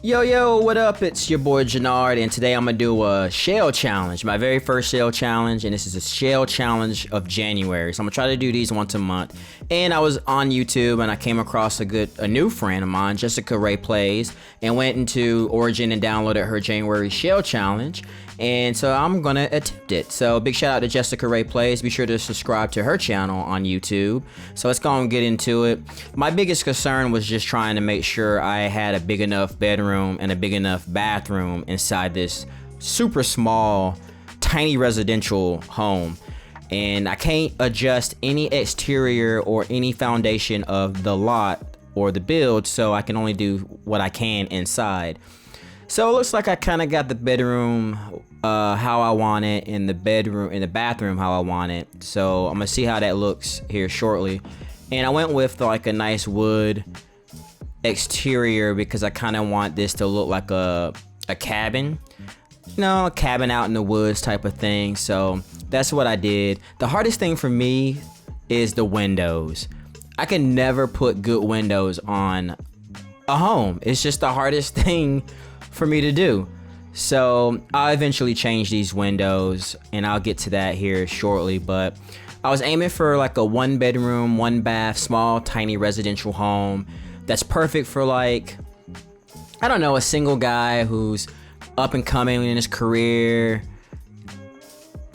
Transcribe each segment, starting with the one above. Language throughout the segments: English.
Yo, what up? It's your boy Jannard, and today I'm gonna do a shell challenge, my very first shell challenge, and this is a shell challenge of January. So I'm gonna try to do these once a month. And I was on YouTube and I came across a new friend of mine, JessicaRayPlays, and went into Origin and downloaded her January shell challenge. And so I'm gonna attempt it. So big shout out to JessicaRayPlays. Be sure to subscribe to her channel on YouTube. So let's go and get into it. My biggest concern was just trying to make sure I had a big enough bedroom and a big enough bathroom inside this super small, tiny residential home. And I can't adjust any exterior or any foundation of the lot or the build, so I can only do what I can inside. So it looks like I kind of got the bedroom how I want it, and the bathroom how I want it. So I'm gonna see how that looks here shortly. And I went with like a nice wood exterior because I kind of want this to look like a cabin, a cabin out in the woods type of thing. So that's what I did. The hardest thing for me is the windows. I can never put good windows on a home. It's just the hardest thing for me to do. So I'll eventually change these windows, and I'll get to that here shortly. But I was aiming for like a 1-bedroom, 1-bath, small, tiny residential home that's perfect for, like, I don't know, a single guy who's up and coming in his career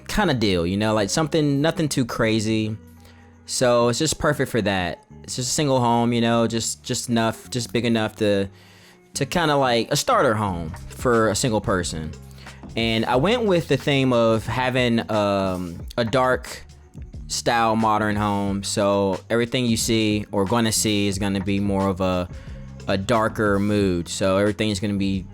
kind of deal, like nothing too crazy. So it's just perfect for that. It's just a single home, just big enough to kind of like a starter home for a single person. And I went with the theme of having a dark style modern home. So everything you see or going to see is going to be more of a darker mood. So everything's going to be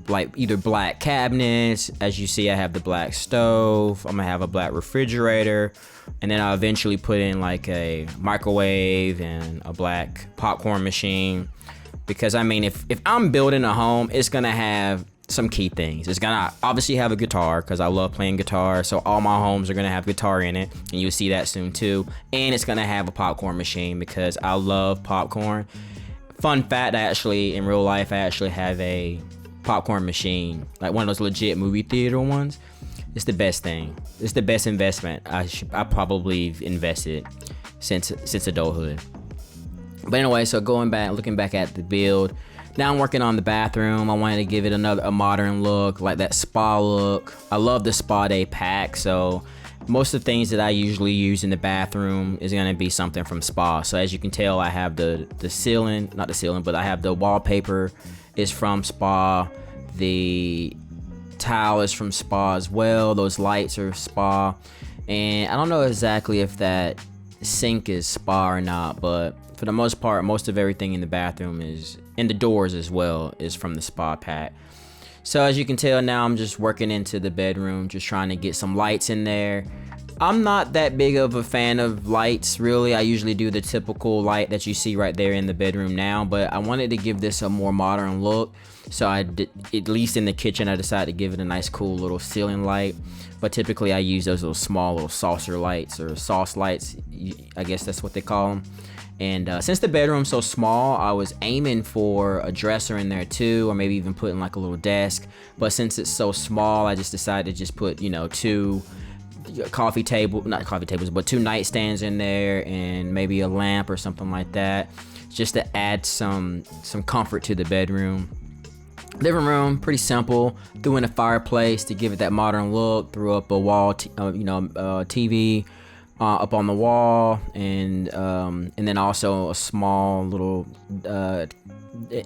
like either black cabinets. As you see, I have the black stove. I'm gonna have a black refrigerator, and then I'll eventually put in like a microwave and a black popcorn machine. Because I mean, if I'm building a home, it's gonna have some key things. It's gonna obviously have a guitar, because I love playing guitar, so all my homes are gonna have guitar in it, and you'll see that soon too. And it's gonna have a popcorn machine because I love popcorn. Fun fact, in real life, I actually have a popcorn machine, like one of those legit movie theater ones. It's the best thing. It's the best investment I probably invested since adulthood. But anyway, so looking back at the build, now I'm working on the bathroom. I wanted to give it a modern look, like that spa look. I love the spa day pack, so most of the things that I usually use in the bathroom is gonna be something from spa. So as you can tell, I have the ceiling, not the ceiling, but I have the wallpaper is from spa. The tile is from spa as well. Those lights are spa. And I don't know exactly if that sink is spa or not, but for the most part, most of everything in the bathroom and the doors as well, is from the spa pack. So as you can tell, now I'm just working into the bedroom, just trying to get some lights in there. I'm not that big of a fan of lights, really. I usually do the typical light that you see right there in the bedroom now, but I wanted to give this a more modern look. So at least in the kitchen, I decided to give it a nice, cool little ceiling light. But typically I use those little small little saucer lights, or sauce lights, I guess that's what they call them. And since the bedroom's so small, I was aiming for a dresser in there too, or maybe even putting like a little desk. But since it's so small, I just decided to just put, 2 not coffee tables, but 2 nightstands in there, and maybe a lamp or something like that, just to add some comfort to the bedroom. Living room, pretty simple. Threw in a fireplace to give it that modern look. Threw up a wall, TV up on the wall, and then also a small little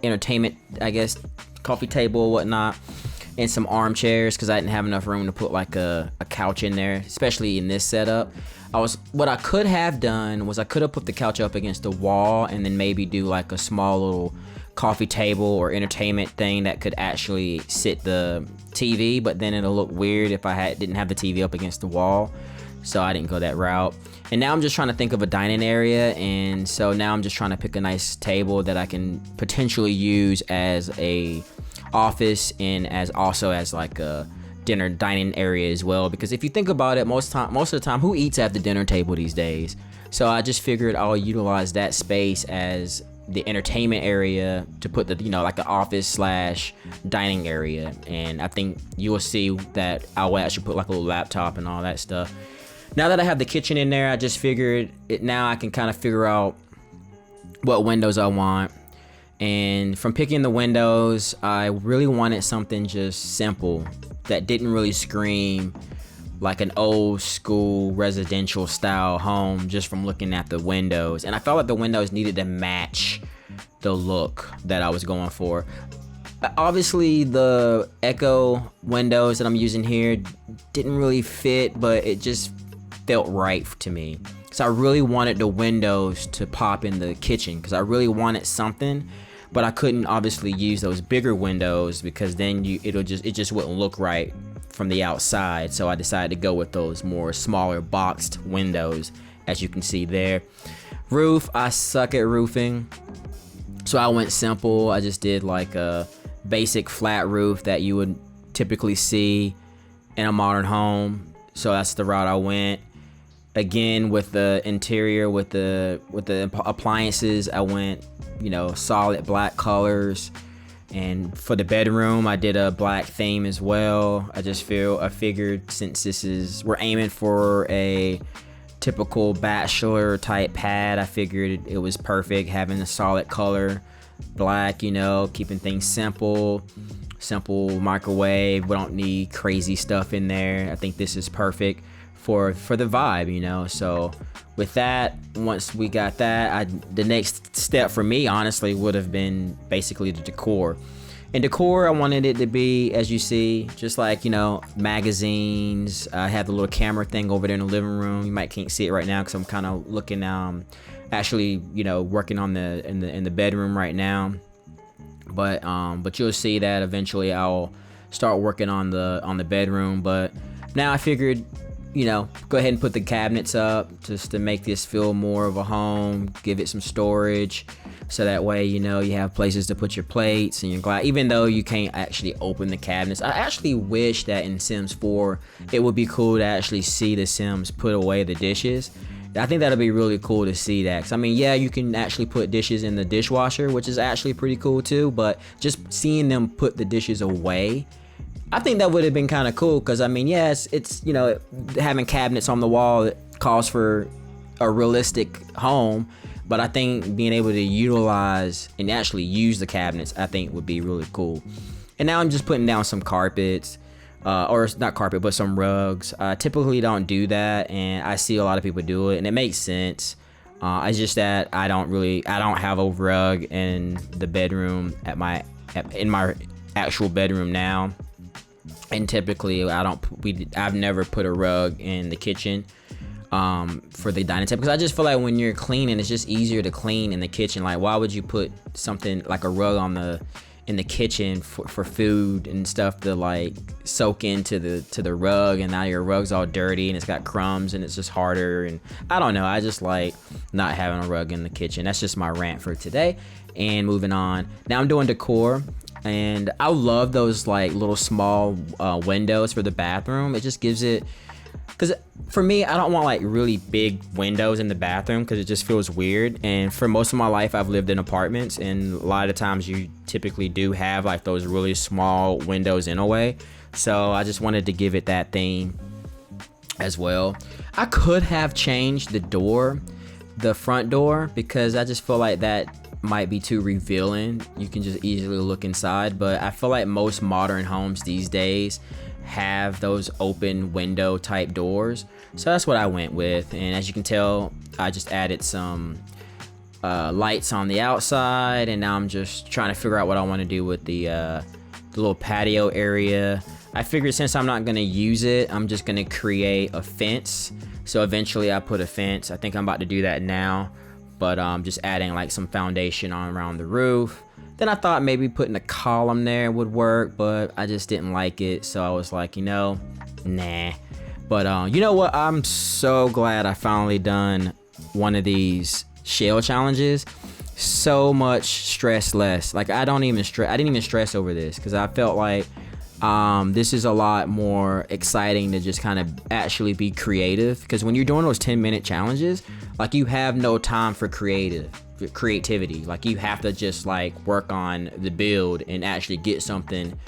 entertainment, I guess, coffee table or whatnot, and some armchairs, because I didn't have enough room to put like a couch in there, especially in this setup. What I could have done was I could have put the couch up against the wall, and then maybe do like a small little coffee table or entertainment thing that could actually sit the TV, but then it'll look weird if I didn't have the TV up against the wall. So I didn't go that route. And now I'm just trying to think of a dining area, and so now I'm just trying to pick a nice table that I can potentially use as a office, and as like a dining area as well. Because if you think about it, most of the time, who eats at the dinner table these days? So I just figured I'll utilize that space as the entertainment area to put the, you know, like the office slash dining area. And I think you will see that I will actually put like a little laptop and all that stuff. Now that I have the kitchen in there, I just figured it, now I can kind of figure out what windows I want. And from picking the windows, I really wanted something just simple that didn't really scream like an old school residential style home just from looking at the windows. And I felt like the windows needed to match the look that I was going for. Obviously the Echo windows that I'm using here didn't really fit, but it just felt right to me. So I really wanted the windows to pop in the kitchen because I really wanted something, but I couldn't obviously use those bigger windows because then it just wouldn't look right from the outside. So I decided to go with those more smaller boxed windows, as you can see there. Roof, I suck at roofing, so I went simple. I just did like a basic flat roof that you would typically see in a modern home. So that's the route I went. Again, with the interior, with the appliances, I went, you know, solid black colors. And for the bedroom, I did a black theme as well. I figured since we're aiming for a typical bachelor type pad, I figured it was perfect having a solid color, black, you know, keeping things simple microwave. We don't need crazy stuff in there. I think this is perfect for the vibe, you know. So with that, once we got that, the next step for me honestly would have been basically the decor. In decor, I wanted it to be, as you see, just like, you know, magazines. I have the little camera thing over there in the living room. You might can't see it right now because I'm kind of looking, actually, you know, working on in the bedroom right now. But you'll see that eventually I'll start working on the bedroom. But now I figured, you know, go ahead and put the cabinets up just to make this feel more of a home, give it some storage, so that way, you know, you have places to put your plates and your glass, even though you can't actually open the cabinets. I actually wish that in Sims 4, it would be cool to actually see the Sims put away the dishes. I think that'll be really cool to see that. 'Cause I mean, yeah, you can actually put dishes in the dishwasher, which is actually pretty cool too, but just seeing them put the dishes away, I think that would have been kind of cool. Because I mean, yes, it's, you know, having cabinets on the wall, it calls for a realistic home, but I think being able to utilize and actually use the cabinets, I think would be really cool. And now I'm just putting down some carpets, or not carpet, but some rugs. I typically don't do that, and I see a lot of people do it, and it makes sense. It's just that I don't have a rug in the bedroom in my actual bedroom now. And typically I've never put a rug in the kitchen for the dining table, because I just feel like when you're cleaning, it's just easier to clean in the kitchen. Like, why would you put something like a rug in the kitchen for food and stuff to like soak into the rug, and now your rug's all dirty and it's got crumbs and it's just harder. And I don't know, I just like not having a rug in the kitchen. That's just my rant for today. And moving on, now I'm doing decor. And I love those like little small windows for the bathroom. It just gives it, because for me, I don't want like really big windows in the bathroom because it just feels weird. And for most of my life, I've lived in apartments, and a lot of times you typically do have like those really small windows in a way. So I just wanted to give it that theme as well. I could have changed the front door, because I just feel like that might be too revealing. You can just easily look inside, but I feel like most modern homes these days have those open window type doors, so that's what I went with. And as you can tell, I just added some lights on the outside, and now I'm just trying to figure out what I want to do with the little patio area. I figured since I'm not going to use it, I'm just going to create a fence. So eventually I put a fence. I think I'm about to do that now. But just adding like some foundation on around the roof. Then I thought maybe putting a column there would work, but I just didn't like it. So I was like, you know, nah. But you know what? I'm so glad I finally done one of these shell challenges. So much stress less. Like I didn't even stress over this, because I felt like this is a lot more exciting to just kind of actually be creative. Because when you're doing those 10-minute challenges, like, you have no time for creative. creativity. Like you have to just like work on the build and actually get something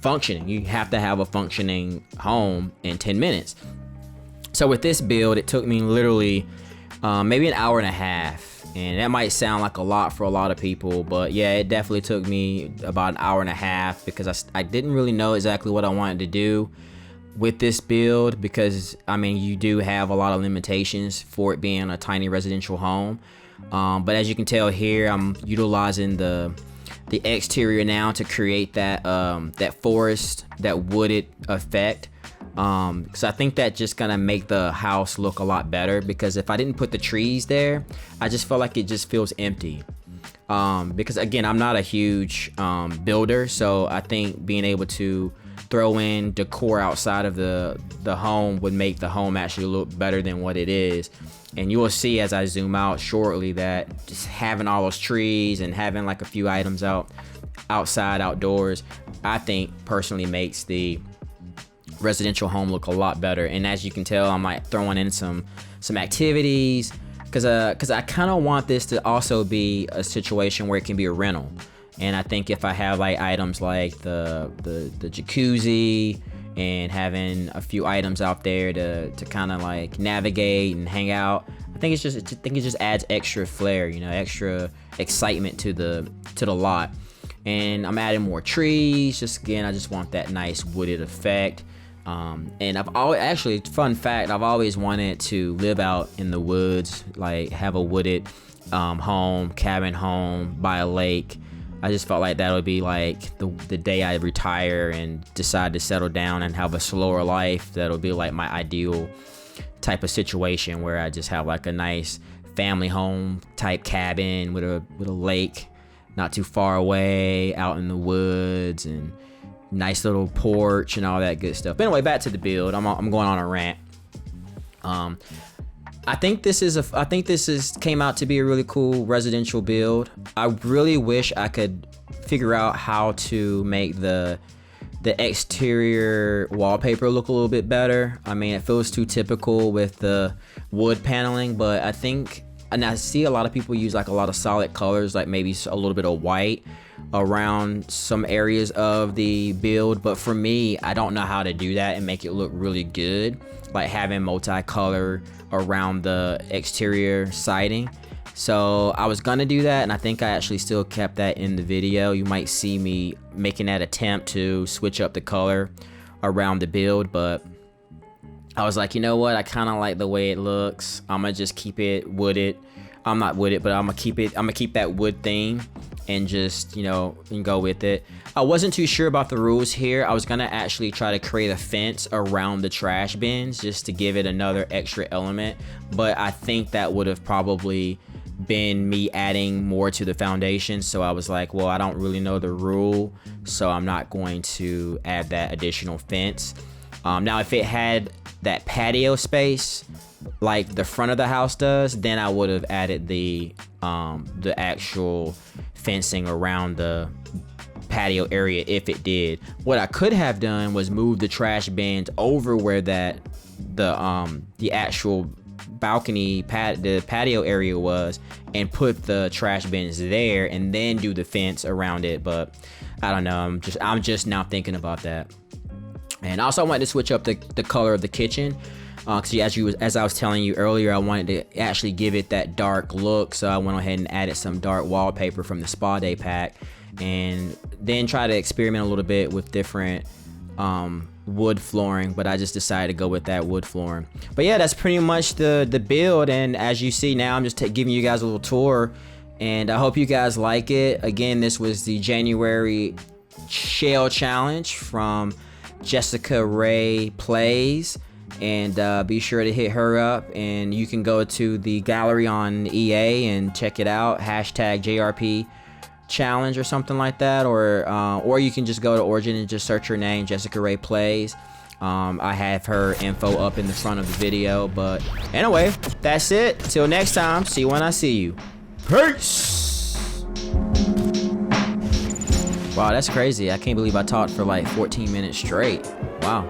functioning. You have to have a functioning home in 10 minutes. So with this build, it took me literally maybe an hour and a half, and that might sound like a lot for a lot of people, but yeah, it definitely took me about an hour and a half because I didn't really know exactly what I wanted to do with this build, because I mean, you do have a lot of limitations for it being a tiny residential home, but as you can tell here, I'm utilizing the exterior now to create that that forest, that wooded effect, because I think that just gonna make the house look a lot better, because if I didn't put the trees there, I just felt like it just feels empty, because again, I'm not a huge builder, so I think being able to throw in decor outside of the home would make the home actually look better than what it is. And you will see as I zoom out shortly that just having all those trees and having like a few items outdoors, I think personally makes the residential home look a lot better. And as you can tell, I'm like throwing in some activities, because I kind of want this to also be a situation where it can be a rental. And I think if I have like items like the jacuzzi and having a few items out there to kind of like navigate and hang out, I think it just adds extra flair, you know, extra excitement to the lot. And I'm adding more trees. Just again, I just want that nice wooded effect. And I've always, actually, fun fact, I've always wanted to live out in the woods, like have a wooded cabin home by a lake. I just felt like that would be like the day I retire and decide to settle down and have a slower life. That'll be like my ideal type of situation, where I just have like a nice family home type cabin with a lake not too far away, out in the woods, and nice little porch and all that good stuff. But anyway, back to the build. I'm going on a rant. I think this came out to be a really cool residential build. I really wish I could figure out how to make the exterior wallpaper look a little bit better. I mean, it feels too typical with the wood paneling, but I think, and I see a lot of people use like a lot of solid colors, like maybe a little bit of white around some areas of the build. But for me, I don't know how to do that and make it look really good, like having multicolor around the exterior siding. So I was gonna do that, and I think I actually still kept that in the video. You might see me making that attempt to switch up the color around the build, but I was like, you know what, I kind of like the way it looks. I'm gonna just keep it wooded. I'm not wooded, but I'm gonna keep that wood theme and just, you know, and go with it. I wasn't too sure about the rules here. I was gonna actually try to create a fence around the trash bins just to give it another extra element, but I think that would have probably been me adding more to the foundation. So I was like, well, I don't really know the rule, so I'm not going to add that additional fence. Now if it had that patio space like the front of the house does, then I would have added the actual fencing around the patio area if it did. What I could have done was move the trash bins over where the actual balcony the patio area was, and put the trash bins there and then do the fence around it. But I don't know, I'm just now thinking about that. And also I wanted to switch up the color of the kitchen, because as I was telling you earlier, I wanted to actually give it that dark look, so I went ahead and added some dark wallpaper from the Spa Day pack, and then try to experiment a little bit with different wood flooring, but I just decided to go with that wood flooring. But yeah, that's pretty much the build, and as you see now, I'm just giving you guys a little tour, and I hope you guys like it. Again, this was the January shell challenge from JessicaRayPlays, and be sure to hit her up, and you can go to the gallery on EA and check it out, hashtag JRP challenge or something like that, or you can just go to Origin and just search her name, JessicaRayPlays. I have her info up in the front of the video. But anyway, that's it. Till next time, see you when I see you. Peace. Wow, that's crazy. I can't believe I talked for like 14 minutes straight. Wow.